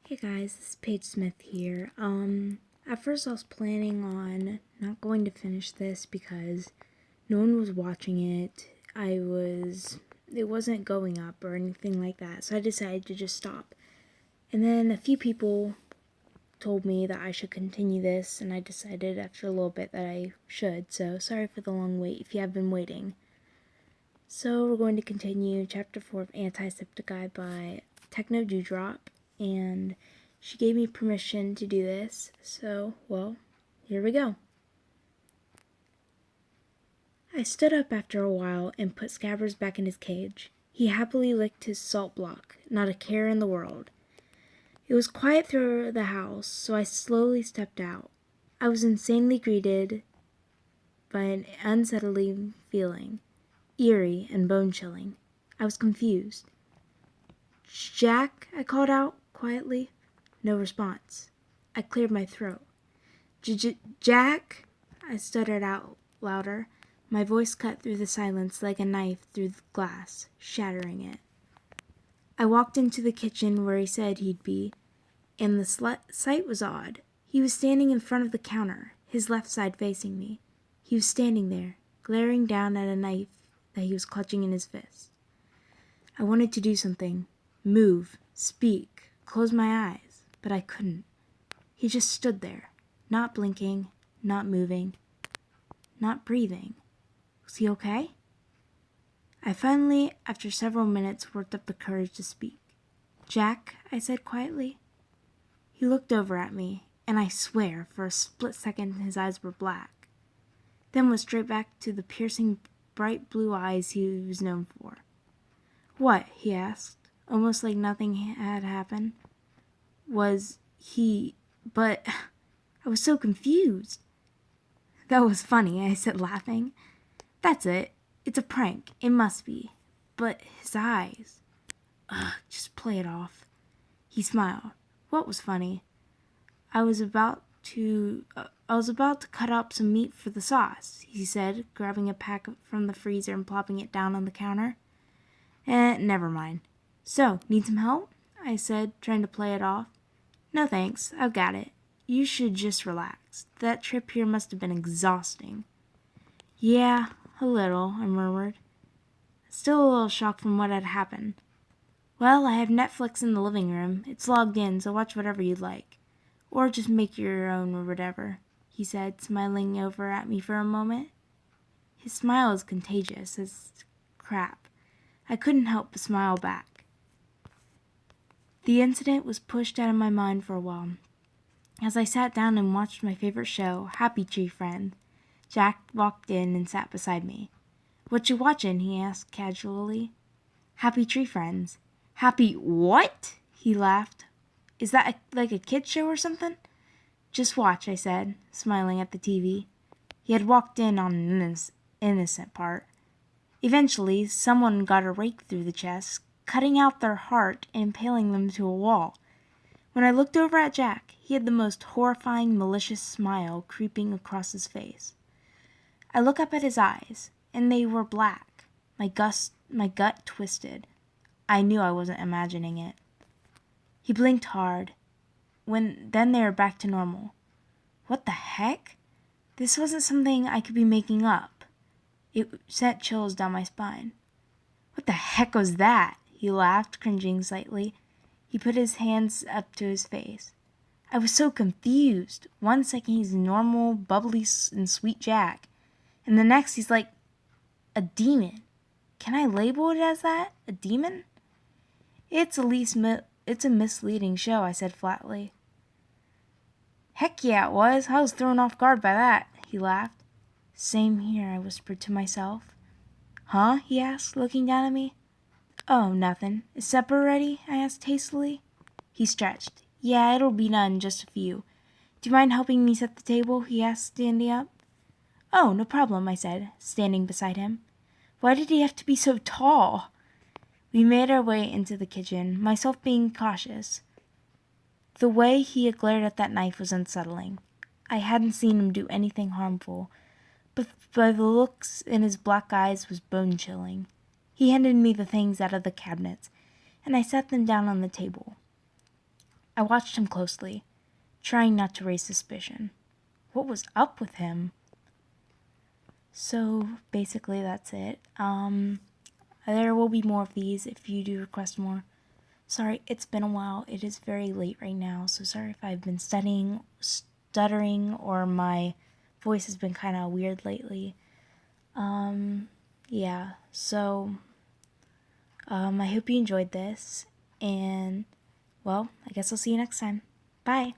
Hey guys, this is Paige Smith here. At first I was planning on not going to finish this because no one was watching it. It wasn't going up or anything like that, so I decided to just stop. And then a few people told me that I should continue this, and I decided after a little bit that I should, so sorry for the long wait if you have been waiting. So we're going to continue Chapter 4 of AntiSepticeye by TechnoDewDrop, and she gave me permission to do this, so, well, here we go. I stood up after a while and put Scabbers back in his cage. He happily licked his salt block, not a care in the world. It was quiet through the house, so I slowly stepped out. I was insanely greeted by an unsettling feeling, eerie and bone-chilling. I was confused. "Jack?" I called out quietly. No response. I cleared my throat. "Jack?" I stuttered out louder. My voice cut through the silence like a knife through the glass, shattering it. I walked into the kitchen where he said he'd be, and the sight was odd. He was standing in front of the counter, his left side facing me. He was standing there, glaring down at a knife that he was clutching in his fist. I wanted to do something. Move, speak, close my eyes, but I couldn't. He just stood there, not blinking, not moving, not breathing. Was he okay? I finally, after several minutes, worked up the courage to speak. "Jack," I said quietly. He looked over at me, and I swear, for a split second his eyes were black, then went straight back to the piercing, bright blue eyes he was known for. "What?" he asked, almost like nothing had happened. But I was so confused. "That was funny," I said, laughing. "That's it. It's a prank. It must be. But his eyes. Ugh, just play it off." He smiled. "What was funny?" I was about to cut up some meat for the sauce," he said, grabbing a pack from the freezer and plopping it down on the counter. Never mind." "So, need some help?" I said, trying to play it off. "No thanks, I've got it. You should just relax. That trip here must have been exhausting." "Yeah, a little," I murmured, still a little shocked from what had happened. "Well, I have Netflix in the living room. It's logged in, so watch whatever you'd like. Or just make your own or whatever," he said, smiling over at me for a moment. His smile was contagious as crap. I couldn't help but smile back. The incident was pushed out of my mind for a while. As I sat down and watched my favorite show, Happy Tree Friends, Jack walked in and sat beside me. "What you watching?" he asked casually. "Happy Tree Friends." "Happy what?" he laughed. "Is that like a kid's show or something?" "Just watch," I said, smiling at the TV. He had walked in on an innocent part. Eventually, someone got a rake through the chest, cutting out their heart and impaling them to a wall. When I looked over at Jack, he had the most horrifying, malicious smile creeping across his face. I looked up at his eyes, and they were black. My gut twisted. I knew I wasn't imagining it. He blinked hard. Then they were back to normal. What the heck? This wasn't something I could be making up. It sent chills down my spine. "What the heck was that?" he laughed, cringing slightly. He put his hands up to his face. I was so confused. One second he's normal, bubbly, and sweet Jack, and the next he's like a demon. Can I label it as that? A demon? It's a misleading show," I said flatly. "Heck yeah, it was. I was thrown off guard by that," he laughed. "Same here," I whispered to myself. "Huh?" he asked, looking down at me. "Oh, nothing. Is supper ready?" I asked hastily. He stretched. "Yeah, it'll be done in just a few. Do you mind helping me set the table?" he asked, standing up. "Oh, no problem," I said, standing beside him. Why did he have to be so tall? We made our way into the kitchen, myself being cautious. The way he had glared at that knife was unsettling. I hadn't seen him do anything harmful, but by the looks in his black eyes was bone-chilling. He handed me the things out of the cabinets, and I set them down on the table. I watched him closely, trying not to raise suspicion. What was up with him? So basically that's it. There will be more of these if you do request more. Sorry, it's been a while. It is very late right now, so sorry if I've been stuttering, or my voice has been kind of weird lately. Yeah, so, I hope you enjoyed this, and, well, I guess I'll see you next time. Bye!